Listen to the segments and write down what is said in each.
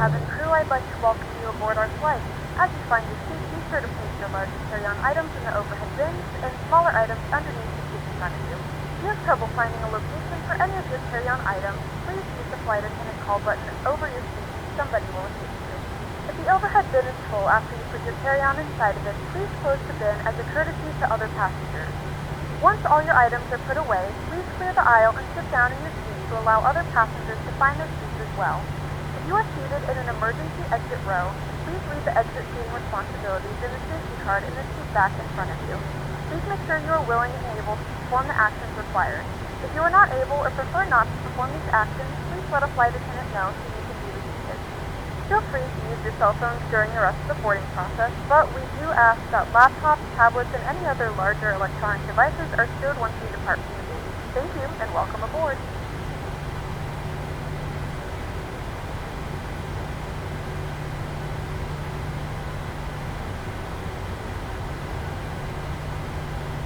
cabin crew, I'd like to welcome you aboard our flight. As you find your seat, be sure to place your larger carry-on items in the overhead bins and smaller items underneath the seat in front of you. If you have trouble finding a location for any of your carry-on items, please use the flight attendant call button over your seat. Somebody will assist you. If the overhead bin is full after you put your carry-on inside of it, please close the bin as a courtesy to other passengers. Once all your items are put away, please clear the aisle and sit down in your seat to allow other passengers to find their seats as well. If you are seated in an emergency exit row, please read the exit seating responsibilities in the safety card in the seat back in front of you. Please make sure you are willing and able to perform the actions required. If you are not able or prefer not to perform these actions, please let a flight attendant know so you can be reseated. Feel free to use your cell phones during the rest of the boarding process, but we do ask that laptops, tablets, and any other larger electronic devices are stowed once you depart from the gate. Thank you, and welcome aboard.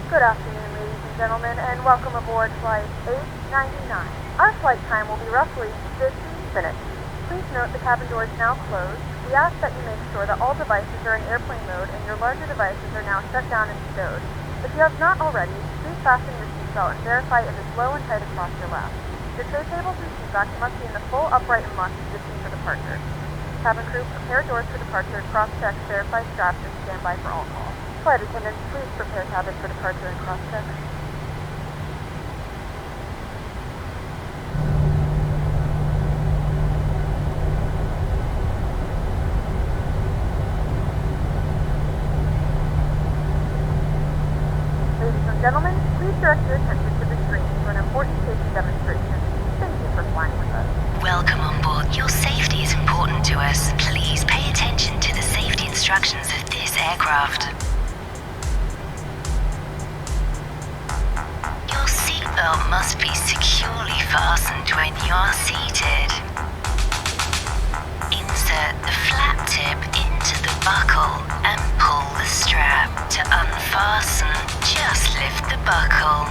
Good afternoon, ladies and gentlemen, and welcome aboard Flight 899. Our flight time will be roughly 50 minutes. Please note the cabin door is now closed. We ask that you make sure that all devices are in airplane mode and your larger devices are now shut down and stowed. If you have not already, please fasten your seatbelt and verify it is low and tight across your lap. Your tray tables and seat backs must be in the full upright and locked position for departure. Cabin crew, prepare doors for departure, cross-check, verify straps, and stand by for all calls. Flight attendants, please prepare cabin for departure and cross-check. Ladies and gentlemen, please direct your attention to the screen for an important safety demonstration. Thank you for flying with us. Welcome on board. Your safety is important to us. Please pay attention to the safety instructions of this aircraft. Your seatbelt must be securely fastened when you are seated. Insert the flap tip into the buckle and pull the strap. To unfasten, just lift the buckle.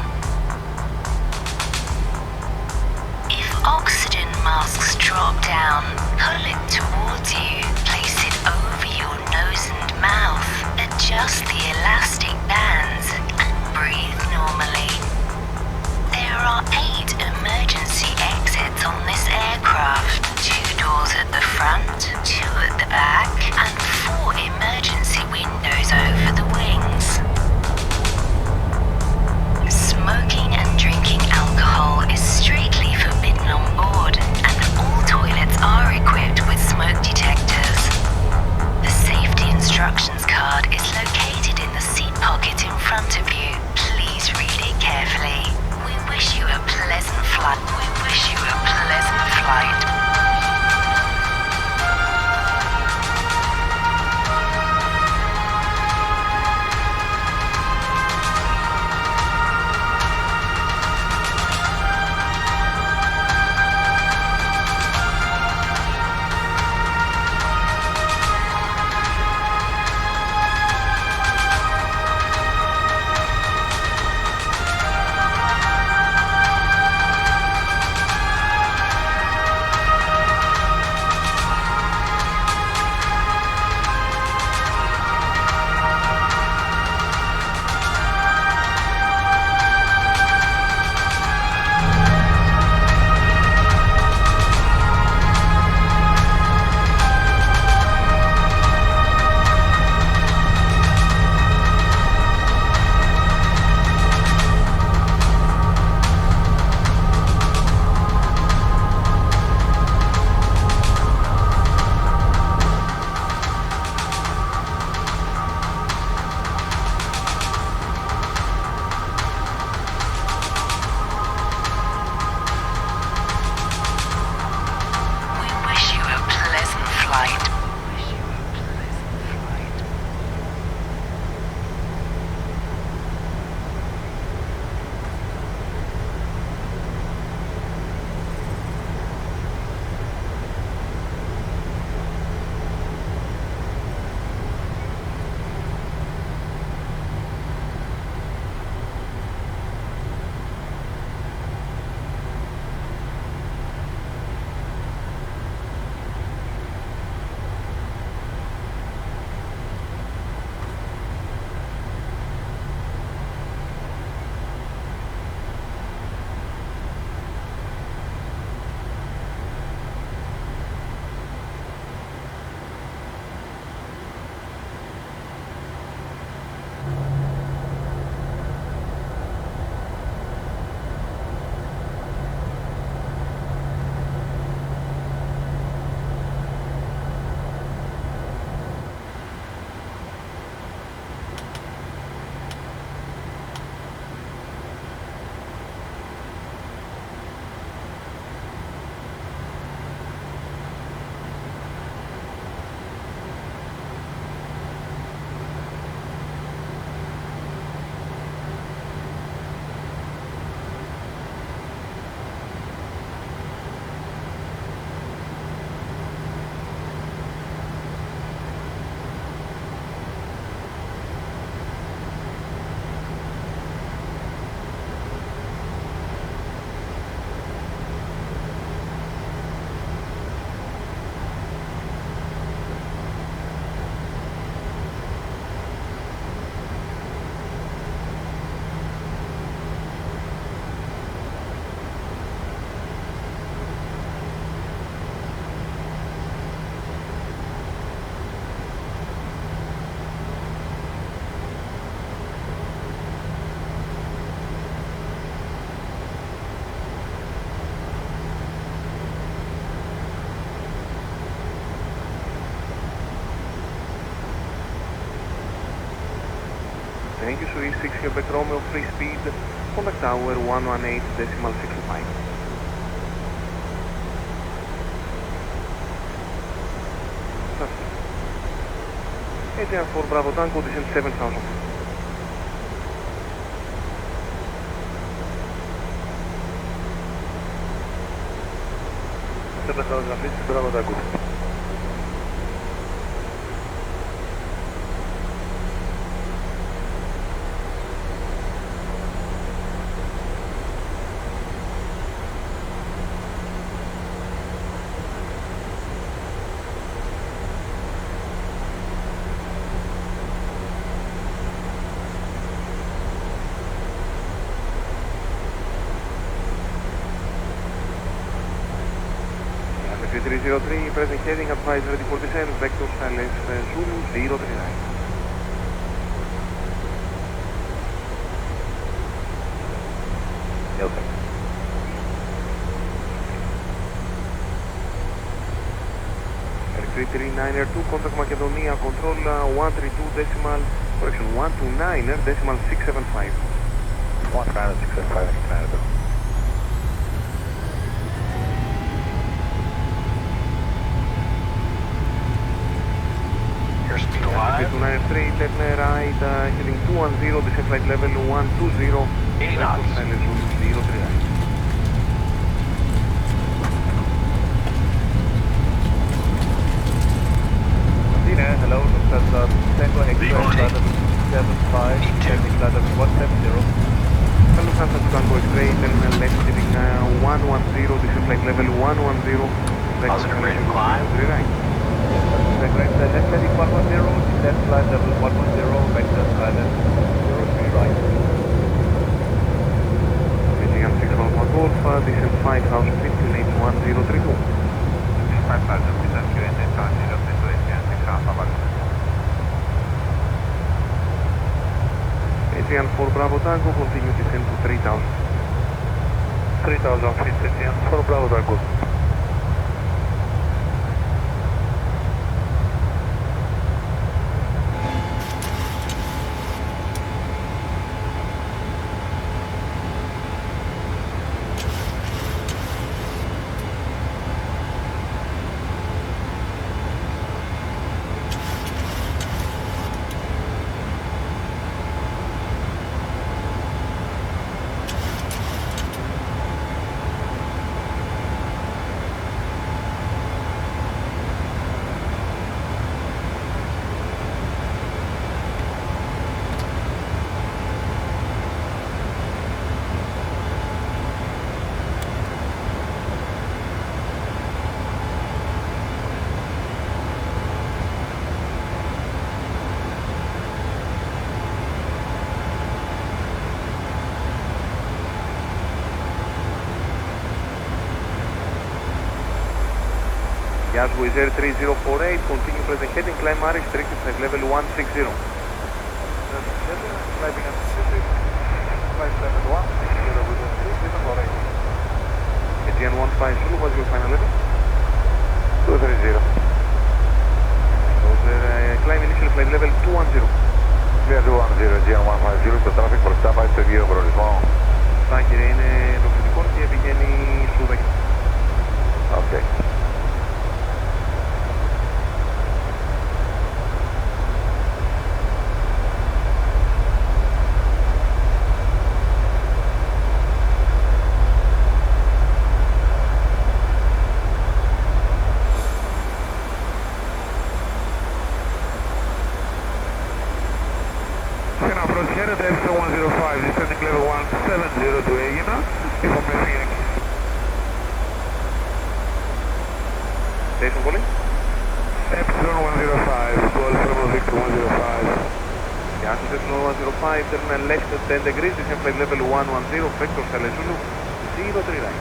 If oxygen masks drop down, pull it towards you. Place it over your nose and mouth. Adjust the elastic bands and breathe normally. There are 8 emergency exits on this aircraft. 2 doors at the front, 2 at the back, and 4 emergency windows over the wings. Smoking and drinking alcohol is strictly forbidden on board, and all toilets are equipped with smoke detectors. The safety instructions card is located in the seat pocket in front of you. Please read it carefully. Thank you, Swiss 6 Quebec Romeo, free speed, contact tower 118.65. ATR 4 Bravo Tango, descend 7,000. 7,000 feet, Bravo Tango. Athens 303, present heading, advise ready for descent, vector silence Zulu 039. Yes, sir. Air 339 2, contact Macedonia, control 132 decimal, correction 129 decimal 675. 129 675, Canada. Speed alive. 293, turn right, heading 210, descent flight level 120, 80 knots. silence Zulu 039. Hello, Lufthansa Tango Express, ladder 75, heading ladder 170. Lufthansa Tango X-ray, terminal left, heading 110, descent flight level 110, Positive rate of climb. 39. Left heading 110, left flight level 110, vector silence 03 right. Heading 611 Golf, descent 5,000 feet, QNH 1032. 5,000 feet and QNH 1032, and 6 Alpha Vacuum. Adrian 4 Bravo Tango, continue descent to 3,000. 3,000 feet, Adrian 4 Bravo Tango. Gas with Air 3048, continue present heading, climb R restricted flight level 160. Climbing at flight level 160 with a 3048. Aegean 15 Zulu, what's your final level? 230. Climb initial flight level 210. Clear 210, Aegean 150, το traffic μπροστά πάει στο ίδιο προορισμό. Στα κύριε είναι ενοχλητικό και πηγαίνει σου δέχεται. Okay. Χαίρετε, F105, descending level 170 to Aegina, information Yankees. Station calling? F105, Golf Romeo Victor 105. Γεια σας, F105, terminal left 10 degrees, descent flight level 110, vector silence Zulu 03 right.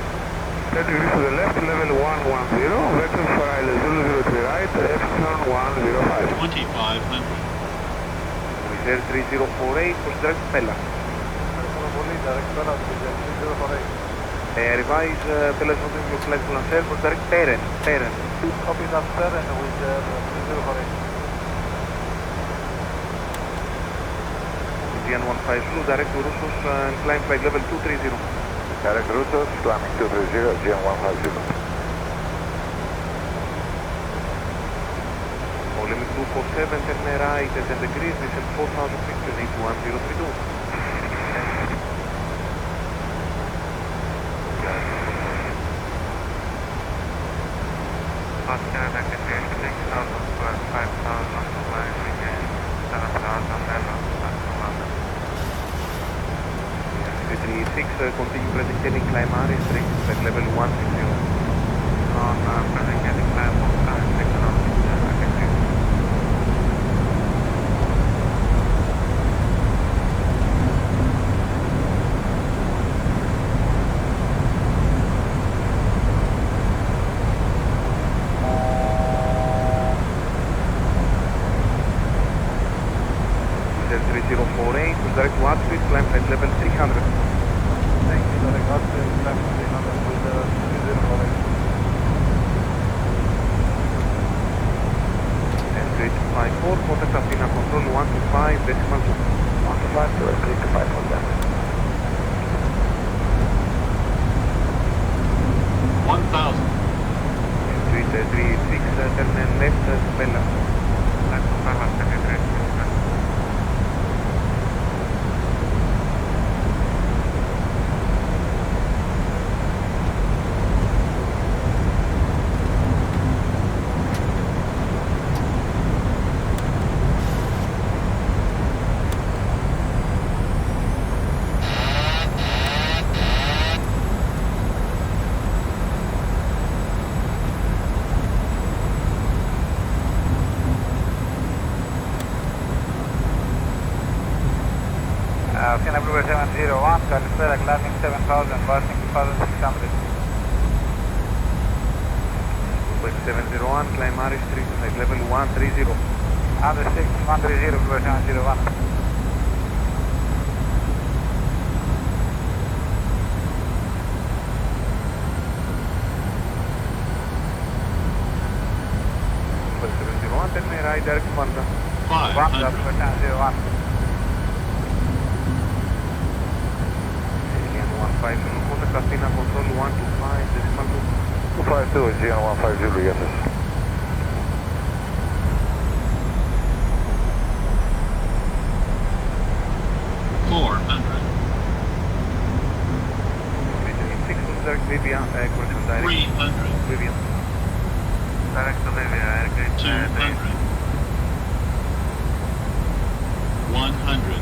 10 degrees to the left, level 110, vector silence Zulu 03 right, F105. 25 members. With Air 3048, push direct Pella. Revise, Pella is not in your flight plan fair, push direct Peren. Copy that Peren with 3048. GN15 Blue, direct to Roussos and climb flight level 230. Direct Roussos, climbing 230, GN150. Limit 247, turn right at 10 degrees, descend 4,000 feet, unit 1032. Oscar, activate 6,000 square, 5,000, climbing in 7,000 level, 336, continue present heading, climb RS, straight flight level 160. on present heading, climb on RS, activate. Descend 3048, direct to Athens, climb flight level 300. Thank you, direct Athens, climb 300 with 3048. And 3254, contact Athena control 125, decimal 2. 125 to 325 for that. 1,000. 336, turn left, Bella. Left to Bella, 33. Athena Blue 701, Calispera, climbing 7,000, passing 2,600. 701, climb RS 3, flight level 130. Under 6, 130, Blue 701. Well, 701, turn right, direct to Malta. 500. Blue 701. GN15, contact Athena control 125, decimal 2. 252, GN150, yes. 400. 336, direct Libya, correction, direct 300. Libya. Direct to Libya, airgate 200. 100.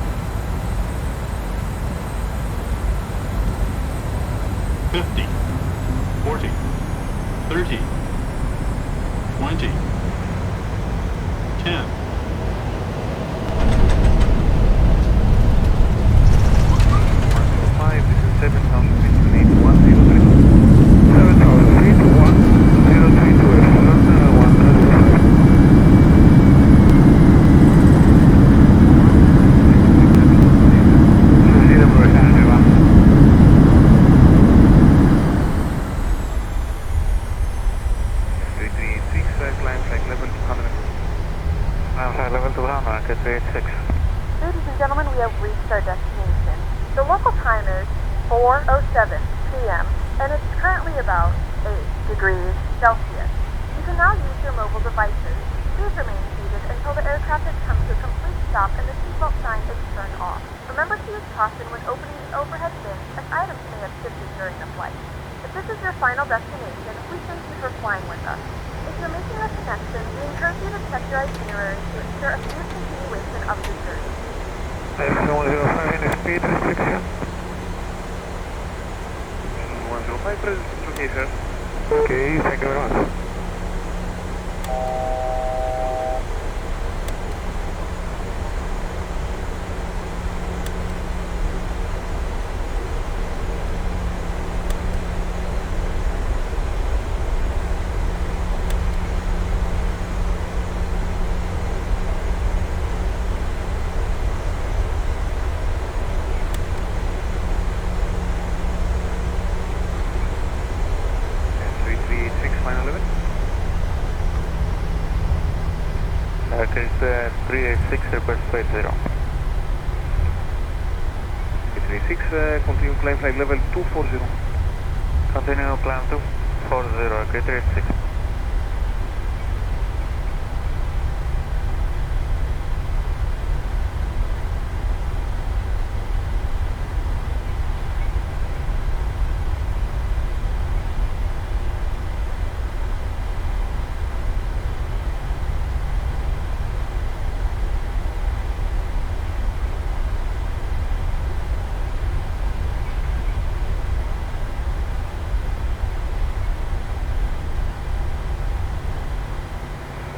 50. 40. 30. 20. 10. 105, this is 7,000 feet, unit 103. 7,000 feet, 103 to Epsilon, 105. Zero Blue 701. 336, climb flight level 200. Flight level 200, get 386. Ladies and gentlemen, we have reached our destination. The local time is 4:07 p.m. and it's currently about 8 degrees Celsius. You can now use your mobile devices. Please remain seated until the air traffic comes to a complete stop and the seatbelt sign is turned off. Remember to use caution when opening the overhead bins as items may have shifted during the flight. If this is your final destination, we thank you for flying with us. If you're making a connection, we encourage you to check your itinerary to ensure a smooth continuation of your journey. Epsilon 105, any speed restriction? 105, present, okay, sir. Okay, thank you very much. And 3386, final limit. That is 386, request flight 0. 26, continue climb flight level 240. Continue climb 240, okay, 36.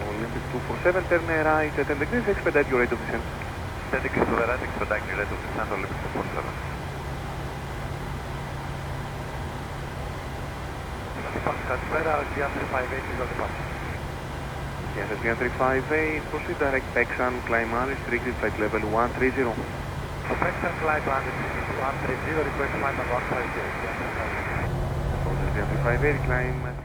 Olympic 247, turn right 10 degrees, expedite your rate of descent. 10 degrees to the right, expedite your rate of descent, Olympic 247. Yes, SBN 358, proceed direct Texan, climb unrestricted, flight level 130. Texan flight 130, request climb at 150. SBN 358, climb